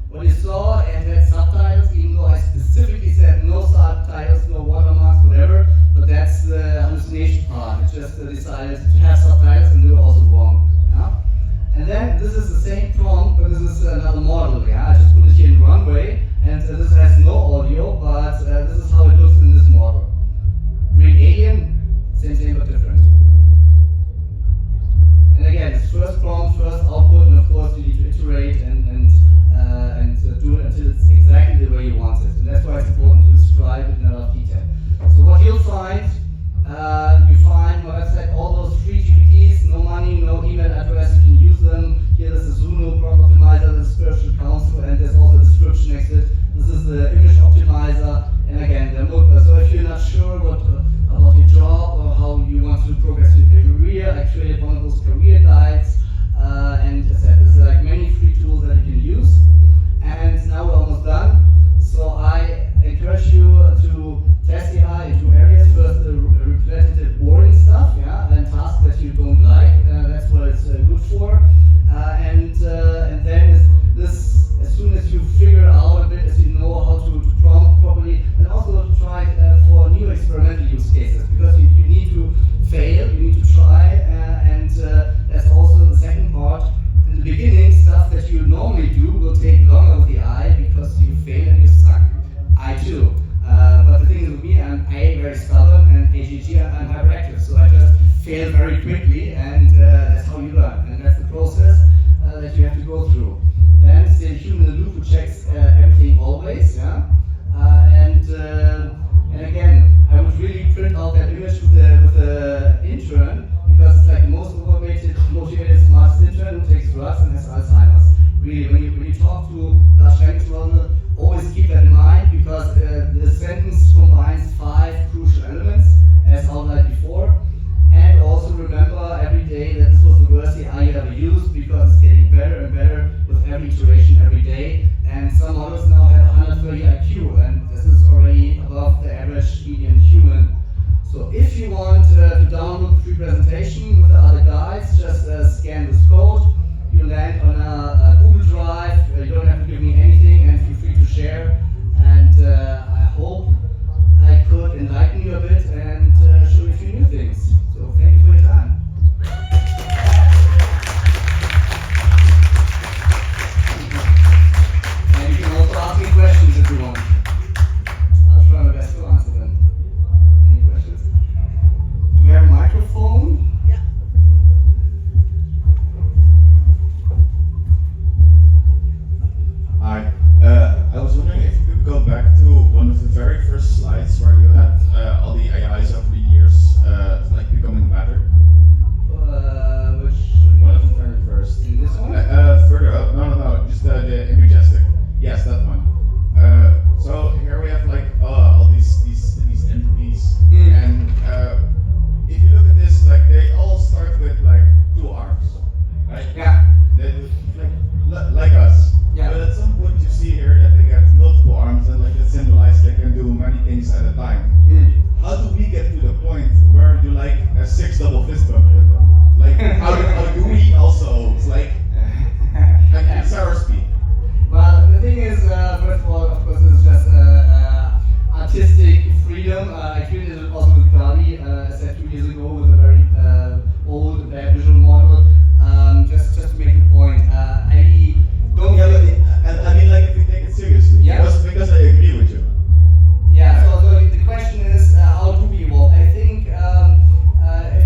What you saw and had subtitles, even though I specifically said no subtitles, no watermarks, whatever, but that's the hallucination part. It just decided to have subtitles and do it also wrong. Yeah? And then this is the same prompt, but this is another model. Yeah? I just put it here in runway, and this has no audio, but this is how it looks in this model. Green alien, same but different. And again, it's first prompt, first output, and of course you need to iterate and do it until it's exactly the way you want it. And that's why it's important to describe it in a lot of detail. So what you'll find, you find on my website all those free GPTs, no money, no email address, you can use them. Here there's the Suno prompt optimizer, the spiritual counsel, and there's also a description next to it. This is the image optimizer, and again, so if you're not sure about your job or how you want to progress your career, I created one of those career guides, and as I said, there's like many free tools that you can use. And now we're almost done. So I encourage you to test AI in 2 areas. First, the repetitive, boring stuff, yeah, and tasks that you don't like. That's what it's good for. And then is this, as soon as you figure out a bit, as you know how to prompt properly, and also try for new experimental use cases, because you need to fail, you need to try, and that's also the second part. In the beginning, stuff that you normally do will take longer with the eye because you fail and you suck. I too. But the thing is with me, I'm very stubborn, and AGG, I'm hyperactive, so I just fail very quickly, and that's how you learn. And that's the process that you have to go through. Then it's the human in the loop who checks everything always, yeah? And again, I would really print out that image with the intern, because it's like the most motivated, smartest intern who takes drugs and has Alzheimer's. Really, when you talk to large language model, always keep that in mind, because the sentence combines 5 crucial elements, as outlined before. And also remember every day that this was the worst AI you ever used, because it's getting better and better with every iteration every day. And some models now have 130 IQ, and this is already above the average median human. So if you want to download the free presentation with the other guides, just scan this code. You land on a Google Drive. You don't have to give me anything, and feel free to share. And I hope I could enlighten you a bit and show you a few new things. So thank you for your time. And you can also ask me questions if you want. I'll try my best to answer them. Any questions? Do we have a microphone? Yeah. how do we get to the point where you like a 6 double fist bump with them? Like, how do we also, it's like, it's our speed. Well, the thing is, first of all, of course, it's just artistic freedom. I created it also with Gaudi, I said 2 years ago, with a very old visual model. Just to make the point, I don't. Yeah, but I mean, like, if we take it seriously, yeah. because I agree with you. Yeah. So the question is, how do we evolve? I think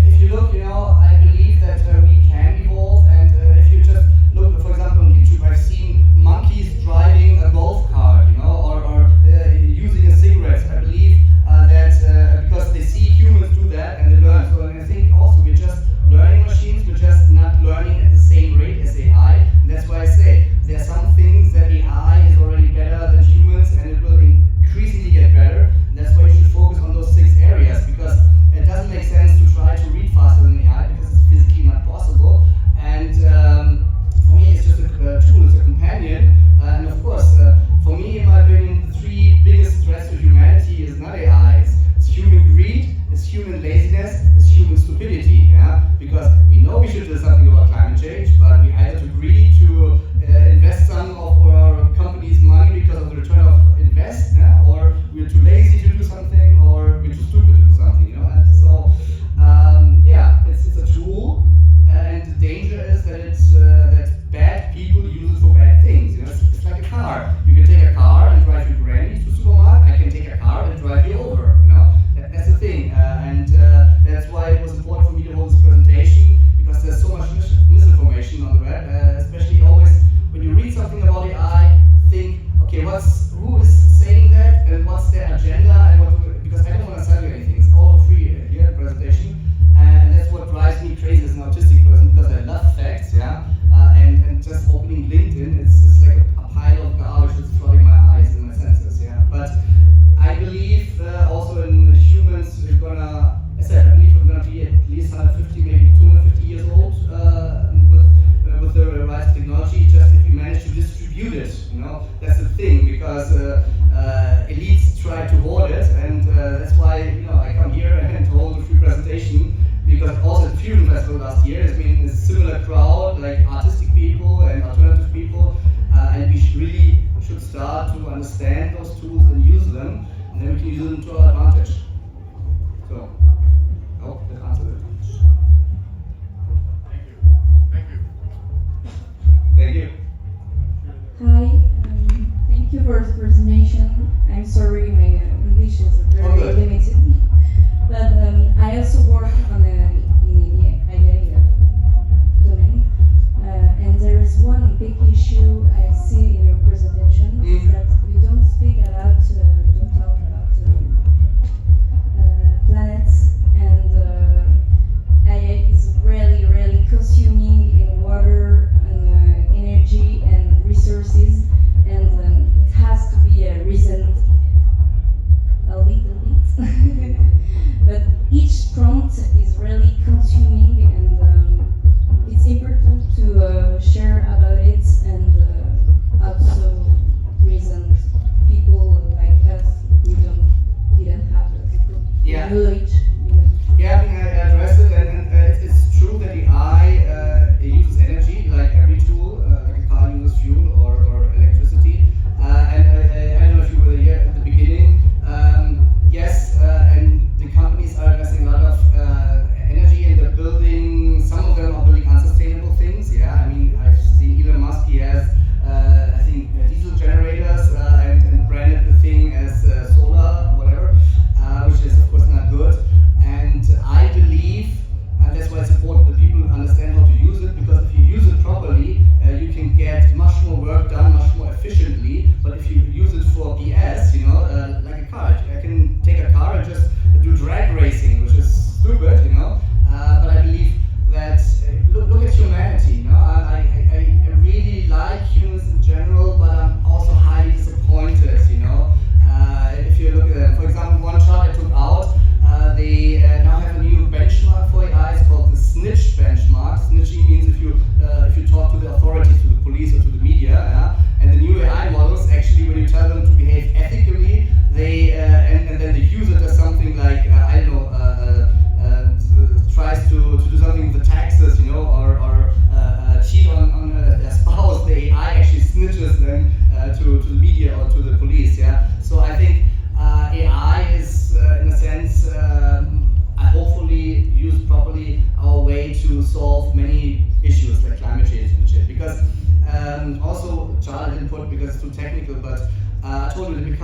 if you look, I believe that we can evolve, and if you just look, for example, on YouTube, I've seen monkeys driving a golf cart, or using a cigarette. I believe that because they see humans do that and they learn. So I think also we're just learning machines, we're just not learning at the same rate as AI. And that's why I say there are some things that AI is already better than humans, and it will increasingly get better. And that's why you should focus on those 6 areas, because it doesn't make sense to try to read faster than AI because it's physically not possible. And for me, it's just a tool, it's a companion. And of course, for me, in my opinion, the 3 biggest threats to humanity is not AI. It's human greed, it's human laziness, it's human stupidity. Yeah? Because we know we should do something about climate change, but we either too greedy to invest some of our company's money because of the return of invest, yeah? Or we're too lazy to do something, or we're too stupid to do something. And so, yeah, it's a tool, and the danger is that it's that bad people use it for bad things. It's like a car. You can take a car and drive your granny to the supermarket. I can take a car and drive you over. That's the thing, and that's why it was important for me to hold this presentation, because there's so much misinformation on the web, especially always when you read something about AI, think, okay, who is saying that, and what's their agenda, and because I don't want to sell you anything. It's all for free here, the presentation, and that's what drives me crazy as an autistic person, because I love facts, yeah, and just opening LinkedIn, it's like a pile of garbage that's flooding my eyes and my senses, yeah. But I believe also in humans, we're gonna, as I said, I believe we're gonna be at least 150, maybe 250 years old with the rise of technology, just if we manage to distribute it, that's the thing, because elites try to hoard it, and that's why, I come here and hold a free presentation, because also at the Fusion Festival last year, it's been a similar crowd, like artistic people and alternative people, and we should start to understand those tools and use them, and then we can use them to our advantage. So, I hope that answered it. Thank you. Thank you. Hi, thank you for the presentation. I'm sorry, my English is very limited. But I also work in the AI domain, and there is one big issue I see in your presentation, is that you don't speak about, don't talk about planets, and AI is really, really consuming in water and energy and resources, and it has to be reasoned a little bit. But each prompt is really consuming, and it's important to share about it, and also reason people like us who didn't have the knowledge. Yeah, I mean, I addressed it, and it's true that the AI uses energy, like every tool, like a car uses fuel or electricity. And I don't know if you were here at the beginning. Yes, and the companies are investing a lot of energy, and they're building, some of them are building unsustainable things. Yeah, I mean, I've seen Elon Musk, he has, I think, diesel generators and branded the thing as solar, whatever, which is of course not good.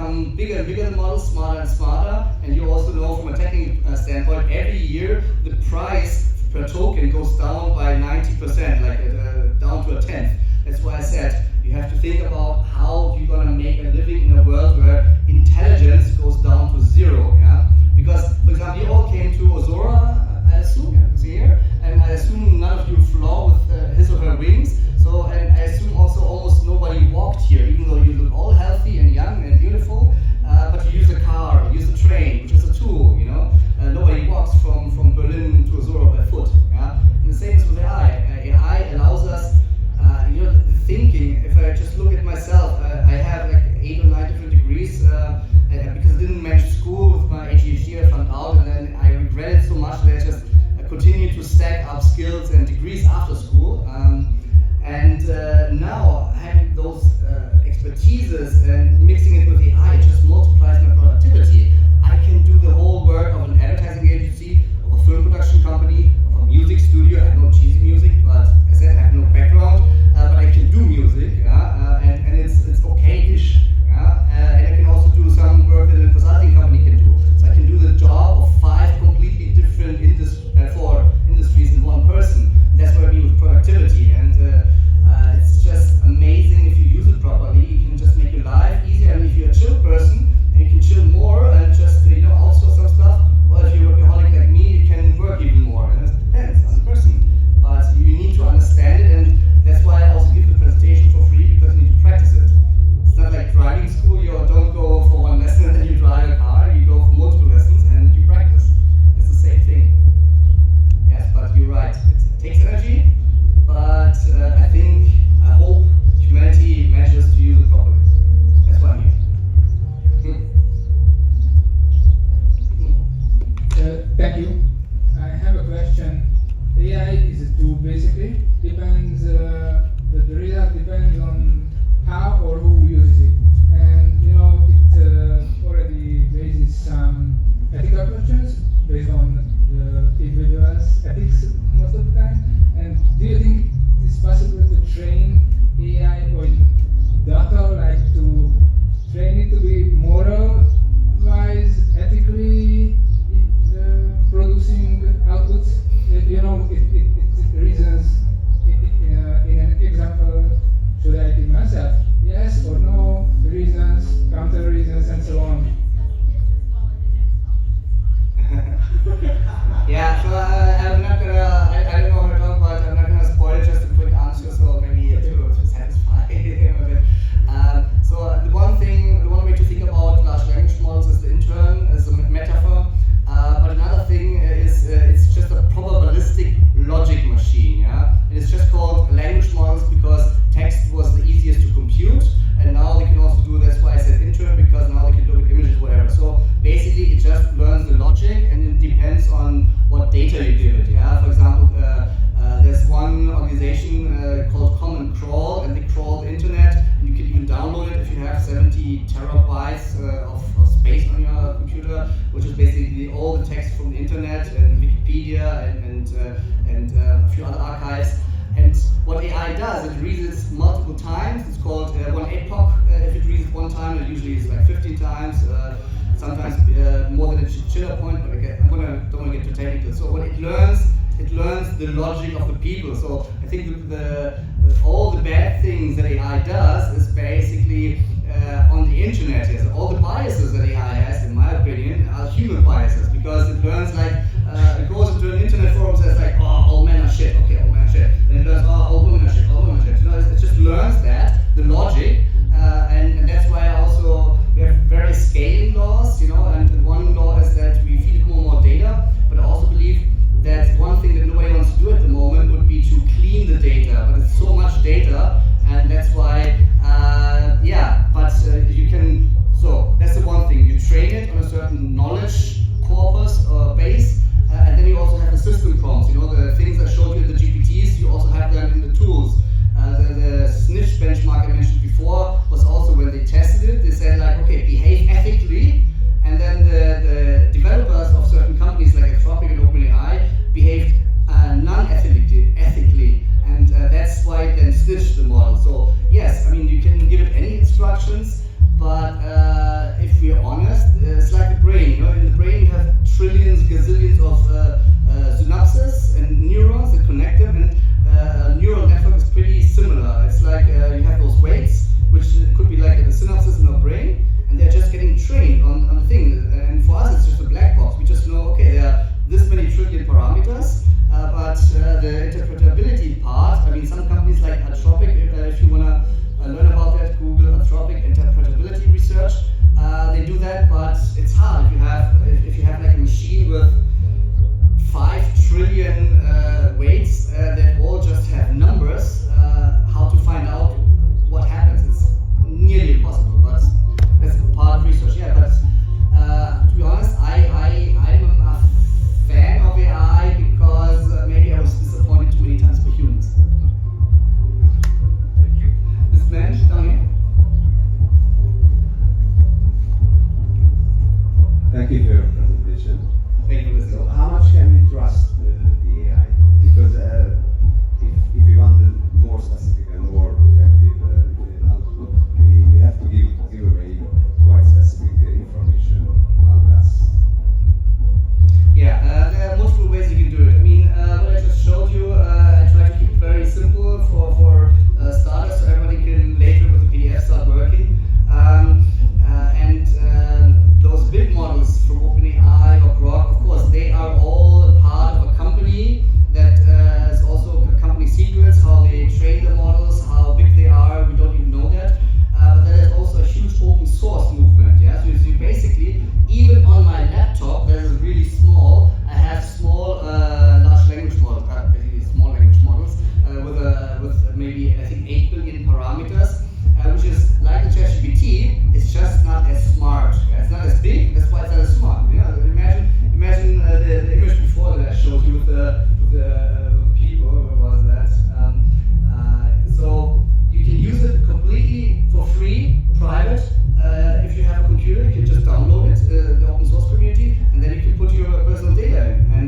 become bigger and bigger, the models, smarter and smarter, and you also know from a technical standpoint, every year the price per token goes down by 90%, like down to a tenth. That's why I said you have to think about how you're gonna make a living in a world where intelligence goes down to zero. Yeah? Because, for example, you all came to Ozora, I assume, here, and I assume none of you flew with his or her wings. So, and I assume also almost nobody walked here, even though you look all healthy and young and beautiful. But you use a car, you use a train, which is a tool. You know, nobody walks from Berlin to Ozora by foot. Yeah, and the same is with AI. AI allows us, you know, the thinking. If I just look at myself, I have like 8 or 9 different degrees because I didn't manage school with my ADHD. I found out, and then I regret it so much that I just continue to stack up skills and degrees after school. And now having those expertises and mixing it with AI, it just multiplies my productivity. I can do the whole work of an advertising agency, of a film production company, of a music studio. I know cheesy music, but as I said, I have no background, but I can do music, and it's okay-ish. And I can also do some work that a consulting company can do. So I can do the job of 5 completely different 4 industries in one person. And that's what I mean with productivity. And it's just amazing if you use it properly. You can just make your life easier. And if you're a chill person, and you can chill more and just outsource some stuff. Or if you're a workaholic like me, you can work even more. And it depends on the person. But you need to understand it, and that's why I also give the presentation for free, because you need to practice it. It's not like driving school. You don't go for one lesson and then you drive a car. You go for multiple lessons and you practice. It's the same thing. Yes, but you're right. It takes energy, but I hope humanity manages to use it properly. That's why I'm here. Thank you. I have a question. AI is a tool, basically. Depends. The result depends on how or who uses it, and it already raises some ethical questions based on the individual's ethics most of the time. And do you think it's possible to train AI on data, like to train it to be moral-wise, ethically producing outputs? It reasons in an example. Should I think myself? Yes or no? Reasons, counter reasons, and so on. Yeah, so I'm not gonna, I don't know how to talk about, I'm not gonna spoil just a quick answer, so maybe to satisfy him a bit. So the one way to think about large language models is the intern, as a metaphor. But another thing is it's just a probabilistic logic machine. Yeah, and it's just called language models because text was the easiest to compute, and now they can also do. That's why I said intern, because now they can look at images, whatever. So basically, it just learns the logic, and it depends on what data you give it. Yeah, for example, there's one organization called Common Crawl, and they crawl the internet. And you can even download it if you have 70 terabytes of space on your computer, which is basically all the text from the internet and Wikipedia and a few other archives. And what AI does, it reads it multiple times. It's called one epoch. If it reads it one time, it usually is like 15 times. Sometimes more than a chinchilla point, but again, don't want to get too technical. So what it learns the logic of the people. So I think all the bad things that AI does is basically on the internet. Yes, all the biases that AI has, in my opinion, are human biases, because it learns like it goes into an internet forum and says like, oh, all men are shit. Okay, all men are shit. Then it learns, oh, all women are shit. All women are shit. It just learns that the logic, and that's why also we have various scaling laws. And one law is that we feed it more data, but I also believe that one thing that nobody wants to do at the moment would be to clean the data, but it's so much data, and that's why, you can, so that's the one thing, you train it on a certain knowledge corpus,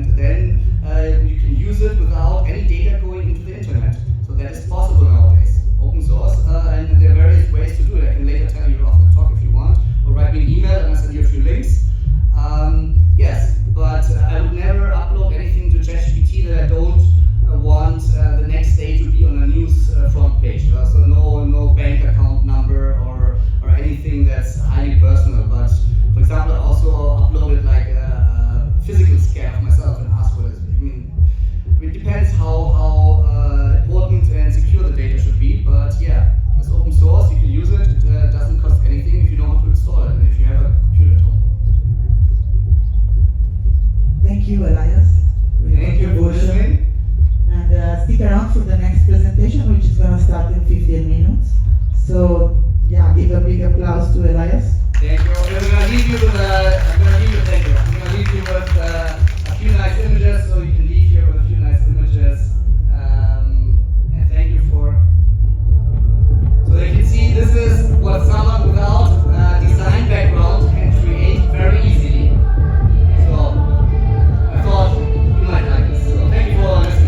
and then you can use it without any data going into the internet. So that is possible nowadays. Open source, and there are various ways to do it. I can later tell you off the talk if you want, or write me an email and I'll send you a few links. Yes, but I would never upload anything to ChatGPT that I don't want the next day to be on a news front page. So no bank account number or anything that's highly personal. But for example, I also uploaded like a physical scan of myself and asked what it is. I mean, it depends how important and secure the data should be. But yeah, it's open source. You can use it. It doesn't cost anything if you know how to install it and if you have a computer at home. Thank you, Elias. Thank you for listening. And stick around for the next presentation, which is going to start in 15 minutes. So, yeah, give a big applause to Elias. Thank you. I'm going to leave you with a few nice images, so you can leave here with a few nice images. And thank you for. So you can see this is what someone without a design background can create very easily. So I thought you might like this. So thank you for listening.